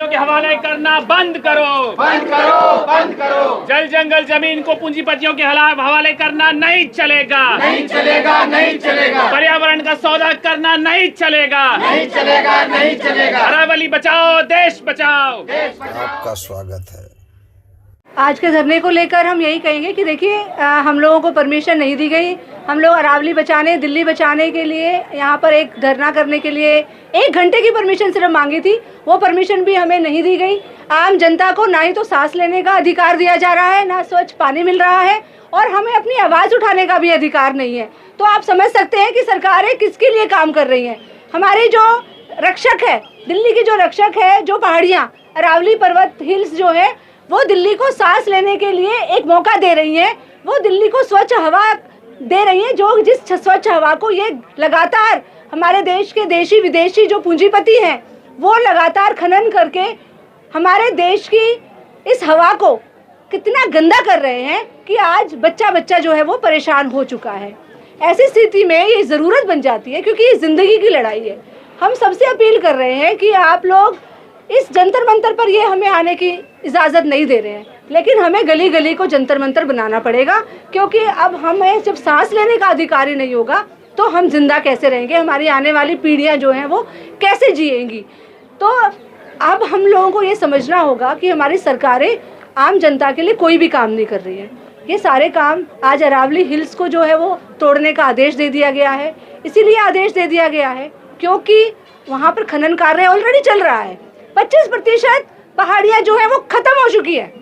के हवाले करना बंद करो, बंद करो, बंद करो। जल जंगल जमीन को पूंजीपतियों के हवाले करना नहीं चलेगा, नहीं चलेगा, नहीं चलेगा। पर्यावरण का सौदा करना नहीं चलेगा, नहीं चलेगा, नहीं चलेगा। अरावली बचाओ, देश बचाओ। आपका स्वागत है। आज के धरने को लेकर हम यही कहेंगे कि देखिए, हम लोगों को परमिशन नहीं दी गई। हम लोग अरावली बचाने, दिल्ली बचाने के लिए यहाँ पर एक धरना करने के लिए 1 घंटे की परमिशन सिर्फ मांगी थी। वो परमिशन भी हमें नहीं दी गई। आम जनता को ना ही तो सांस लेने का अधिकार दिया जा रहा है, ना स्वच्छ पानी मिल रहा है, और हमें अपनी आवाज़ उठाने का भी अधिकार नहीं है। तो आप समझ सकते हैं कि सरकारें किसके लिए काम कर रही हैं। हमारी जो रक्षक है, दिल्ली की जो रक्षक है, जो पहाड़ियाँ, अरावली पर्वत हिल्स जो है, वो दिल्ली को सांस लेने के लिए एक मौका दे रही हैं। वो दिल्ली को स्वच्छ हवा दे रही हैं, जो जिस स्वच्छ हवा को ये लगातार हमारे देश के देशी विदेशी जो पूंजीपति हैं, वो लगातार खनन करके हमारे देश की इस हवा को कितना गंदा कर रहे हैं कि आज बच्चा बच्चा जो है वो परेशान हो चुका है। ऐसी स्थिति में ये ज़रूरत बन जाती है, क्योंकि ये ज़िंदगी की लड़ाई है। हम सबसे अपील कर रहे हैं कि आप लोग इस जंतर मंतर पर ये हमें आने की इजाज़त नहीं दे रहे हैं, लेकिन हमें गली गली को जंतर मंतर बनाना पड़ेगा, क्योंकि अब हमें जब सांस लेने का अधिकार ही नहीं होगा तो हम जिंदा कैसे रहेंगे, हमारी आने वाली पीढ़ियां जो हैं वो कैसे जिएंगी। तो अब हम लोगों को ये समझना होगा कि हमारी सरकारें आम जनता के लिए कोई भी काम नहीं कर रही है। ये सारे काम आज अरावली हिल्स को जो है वो तोड़ने का आदेश दे दिया गया है। इसीलिए आदेश दे दिया गया है क्योंकि वहाँ पर खनन कार्य ऑलरेडी चल रहा है। 25% पहाड़ियाँ जो है वो खत्म हो चुकी है।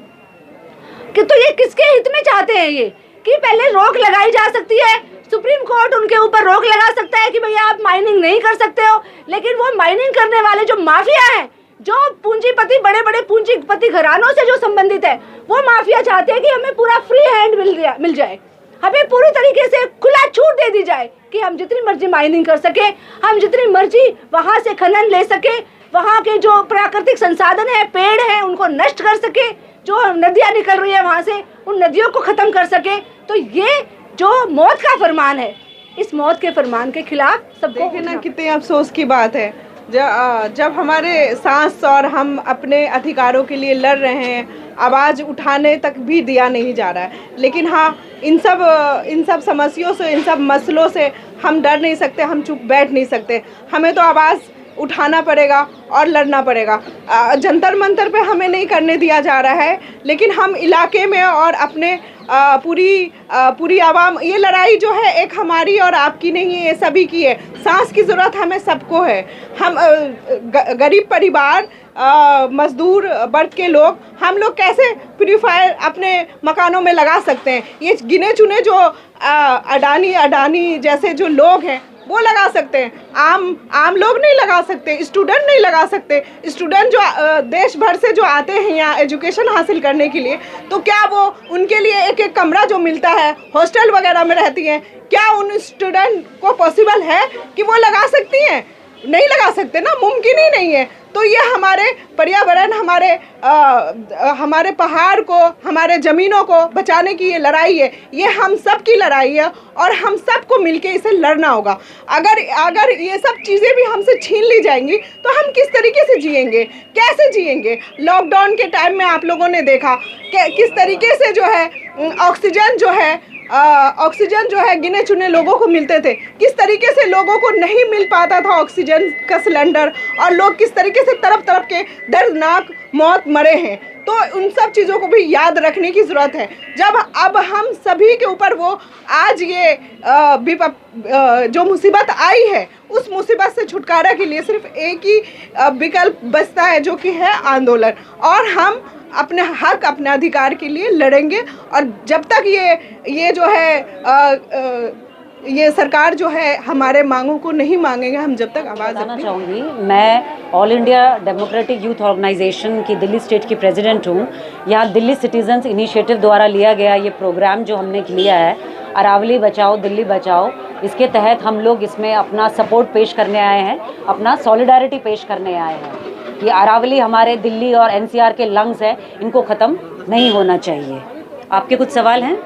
कि तो ये किसके हित में चाहते हैं ये कि पहले रोक लगाई जा सकती है, सुप्रीम कोर्ट उनके ऊपर रोक लगा सकता है कि भैया आप माइनिंग नहीं कर सकते हो, लेकिन वो माइनिंग करने वाले जो माफिया हैं, जो पूंजीपति, बड़े बड़े पूंजीपति घरानों से जो संबंधित है, वो माफिया चाहते हैं कि हमें पूरा फ्री हैंड मिल जाए, हमें पूरी तरीके से खुला छूट दे दी जाए कि हम जितनी मर्जी माइनिंग कर सके, हम जितनी मर्जी वहाँ से खनन ले सके, वहाँ के जो प्राकृतिक संसाधन है, पेड़ हैं, उनको नष्ट कर सके, जो नदियाँ निकल रही है वहाँ से उन नदियों को ख़त्म कर सके। तो ये जो मौत का फरमान है, इस मौत के फरमान के खिलाफ सबको देखिए ना, कितने अफसोस की बात है जब हमारे सांस और हम अपने अधिकारों के लिए लड़ रहे हैं, आवाज़ उठाने तक भी दिया नहीं जा रहा है। लेकिन हाँ, इन सब समस्याओं से, इन सब मसलों से हम डर नहीं सकते, हम चुप बैठ नहीं सकते। हमें तो आवाज़ उठाना पड़ेगा और लड़ना पड़ेगा। जंतर मंतर पे हमें नहीं करने दिया जा रहा है, लेकिन हम इलाके में और अपने पूरी आवाम, ये लड़ाई जो है एक हमारी और आपकी नहीं है, ये सभी की है। सांस की ज़रूरत हमें सबको है। हम गरीब परिवार, मजदूर वर्ग के लोग, हम लोग कैसे प्यूरीफायर अपने मकानों में लगा सकते हैं? ये गिने चुने जो अडानी जैसे जो लोग हैं वो लगा सकते हैं, आम लोग नहीं लगा सकते, स्टूडेंट नहीं लगा सकते। स्टूडेंट जो देश भर से जो आते हैं यहाँ एजुकेशन हासिल करने के लिए, तो क्या वो उनके लिए एक एक कमरा जो मिलता है, हॉस्टल वगैरह में रहती हैं, क्या उन स्टूडेंट को पॉसिबल है कि वो लगा सकती हैं? नहीं लगा सकते ना, मुमकिन ही नहीं है। तो ये हमारे पर्यावरण, हमारे पहाड़ को, हमारे ज़मीनों को बचाने की ये लड़ाई है, ये हम सब की लड़ाई है और हम सबको मिलके इसे लड़ना होगा। अगर ये सब चीज़ें भी हमसे छीन ली जाएंगी तो हम किस तरीके से जिएंगे, कैसे जिएंगे? लॉकडाउन के टाइम में आप लोगों ने देखा कि किस तरीके से जो है ऑक्सीजन जो है गिने चुने लोगों को मिलते थे, किस तरीके से लोगों को नहीं मिल पाता था ऑक्सीजन का सिलेंडर, और लोग किस तरीके से तरफ के दर्दनाक मौत मरे हैं। तो उन सब चीज़ों को भी याद रखने की ज़रूरत है। जब अब हम सभी के ऊपर वो आज ये जो मुसीबत आई है, उस मुसीबत से छुटकारा के लिए सिर्फ एक ही विकल्प बचता है, जो कि है आंदोलन। और हम अपने हक, अपने अधिकार के लिए लड़ेंगे। और जब तक ये जो है ये सरकार जो है हमारे मांगों को नहीं मांगेंगे, हम जब तक आवाज़ बताना चाहूँगी, मैं All India Democratic Youth Organisation की दिल्ली स्टेट की प्रेसिडेंट हूँ। यहाँ दिल्ली सिटीजन्स इनिशिएटिव द्वारा लिया गया ये प्रोग्राम जो हमने लिया है, अरावली बचाओ दिल्ली बचाओ, इसके तहत हम लोग इसमें अपना सपोर्ट पेश करने आए हैं, अपना सॉलिडारिटी पेश करने आए हैं कि अरावली हमारे दिल्ली और एनसीआर के लंग्स हैं, इनको ख़त्म नहीं होना चाहिए। आपके कुछ सवाल हैं?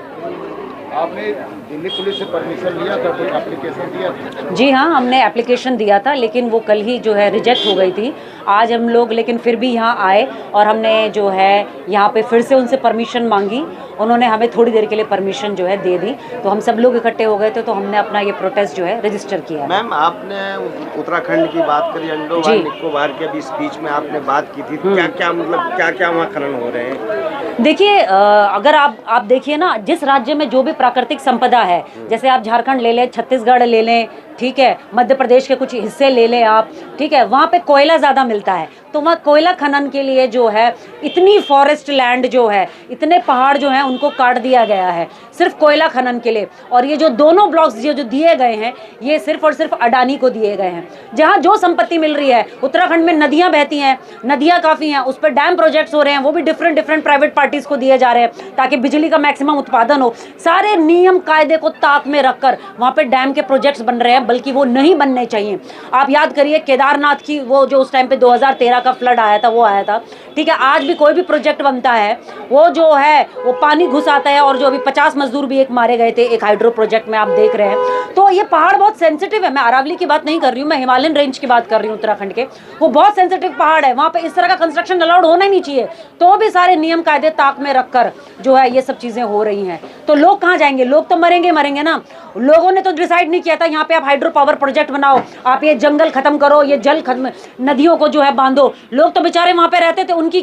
आपने दिल्ली पुलिस से परमिशन लिया था, कोई एप्लीकेशन दिया था? जी हाँ, हमने एप्लीकेशन दिया था, लेकिन वो कल ही जो है रिजेक्ट हो गई थी। आज हम लोग लेकिन फिर भी यहाँ आए और हमने जो है यहाँ पे फिर से उनसे परमिशन मांगी। उन्होंने हमें थोड़ी देर के लिए परमिशन जो है दे दी, तो हम सब लोग इकट्ठे हो गए थे, तो हमने अपना ये प्रोटेस्ट जो है रजिस्टर किया। मैम, आपने उत्तराखंड की बात करी, अंडोमान निकोबार के अभी स्पीच में आपने बात की थी, क्या क्या मतलब क्या क्या वहाँ खनन हो रहे हैं? देखिए, अगर आप देखिए ना, जिस राज्य में जो भी प्राकृतिक संपदा है, जैसे आप झारखंड ले लें, छत्तीसगढ़ ले लें, ठीक है, मध्य प्रदेश के कुछ हिस्से ले लें आप, ठीक है, वहाँ पे कोयला ज़्यादा मिलता है, तो वहाँ कोयला खनन के लिए जो है इतनी फॉरेस्ट लैंड जो है, इतने पहाड़ जो हैं उनको काट दिया गया है सिर्फ कोयला खनन के लिए। और ये जो दोनों ब्लॉक्स जो दिए गए हैं, ये सिर्फ और सिर्फ अडानी को दिए गए हैं। जहाँ जो संपत्ति मिल रही है, उत्तराखंड में नदियाँ बहती हैं, नदियाँ काफ़ी हैं, उस पर डैम प्रोजेक्ट्स हो रहे हैं, वो भी डिफरेंट प्राइवेट पार्टीज़ को दिए जा रहे हैं ताकि बिजली का मैक्सिमम उत्पादन हो। सारे नियम कायदे को ताक में रखकर वहाँ पर डैम के प्रोजेक्ट्स बन रहे हैं, बल्कि वो नहीं बनने चाहिए। आप याद करिए केदारनाथ की वो जो उस टाइम पे 2013 का फ्लड आया था, वो आया था, ठीक है। आज भी कोई भी प्रोजेक्ट बनता है, वो जो है वो पानी घुस आता है, और जो अभी 50 मजदूर भी एक मारे गए थे एक हाइड्रो प्रोजेक्ट में, आप देख रहे हैं। तो ये पहाड़ बहुत सेंसिटिव है। मैं अरावली की बात नहीं कर रही हूँ, मैं हिमालयन रेंज की बात कर रही हूँ, उत्तराखंड के। वो बहुत सेंसिटिव पहाड़ है, वहाँ पे इस तरह का कंस्ट्रक्शन अलाउड होना ही नहीं चाहिए, तो भी सारे नियम कायदे ताक में रखकर जो है ये सब चीजें हो रही हैं। तो लोग कहाँ जाएंगे? लोग तो मरेंगे ना। लोगों ने तो डिसाइड नहीं किया था यहाँ पे आप हाइड्रो पावर प्रोजेक्ट बनाओ, आप ये जंगल खत्म करो, ये जल खत्म, नदियों को जो है बांधो। लोग तो बेचारे वहाँ पे रहते थे, उनकी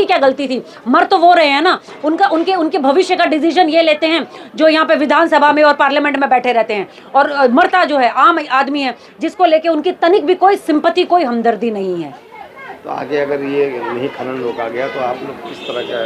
क्या गलती थी? मर तो वो रहे हैं ना। उनके भविष्य का डिसीजन ये लेते हैं जो यहाँ पे विधानसभा में और पार्लियामेंट में बैठे रहते हैं, और मरता जो है आम आदमी है, जिसको लेके उनकी तनिक भी कोई सिंपैथी, कोई हमदर्दी नहीं है। तो आगे अगर ये नहीं खनन रोका गया तो आप लोग किस तरह का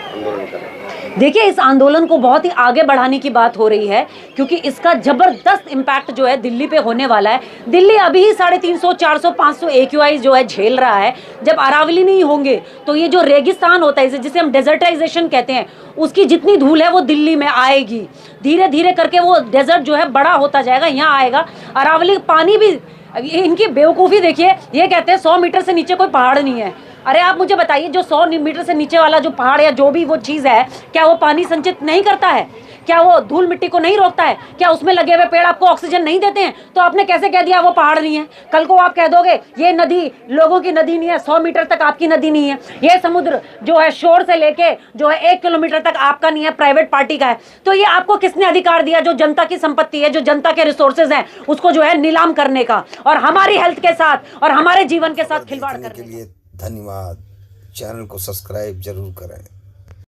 आंदोलन करें? देखिए, इस आंदोलन को बहुत ही आगे बढ़ाने की बात हो रही है, क्योंकि इसका जबरदस्त इम्पैक्ट जो है दिल्ली पे होने वाला है। दिल्ली अभी ही 350, 400, 500 AQI जो है झेल रहा है। जब अरावली नहीं होंगे तो ये जो रेगिस्तान होता है, जिसे हम डेजर्टाइजेशन कहते हैं, उसकी जितनी धूल है वो दिल्ली में आएगी। धीरे धीरे करके वो डेजर्ट जो है बड़ा होता जाएगा, यहाँ आएगा। अरावली पानी भी, इनकी बेवकूफ़ी देखिए, ये कहते हैं 100 मीटर से नीचे कोई पहाड़ नहीं है। अरे आप मुझे बताइए, जो 100 मीटर से नीचे वाला जो पहाड़ या जो भी वो चीज़ है, क्या वो पानी संचित नहीं करता है? क्या वो धूल मिट्टी को नहीं रोकता है? क्या उसमें लगे हुए पेड़ आपको ऑक्सीजन नहीं देते हैं? तो आपने कैसे कह दिया वो पहाड़ नहीं है? कल को आप कह दोगे ये नदी लोगों की नदी नहीं है, 100 मीटर तक आपकी नदी नहीं है, ये समुद्र जो है शोर से लेके जो है 1 किलोमीटर तक आपका नहीं है, प्राइवेट पार्टी का है। तो ये आपको किसने अधिकार दिया, जो जनता की संपत्ति है, जो जनता के रिसोर्सेज हैं, उसको जो है नीलाम करने का, और हमारी हेल्थ के साथ और हमारे जीवन के साथ खिलवाड़ करने के लिए धन्यवाद। चैनल को सब्सक्राइब जरूर करें।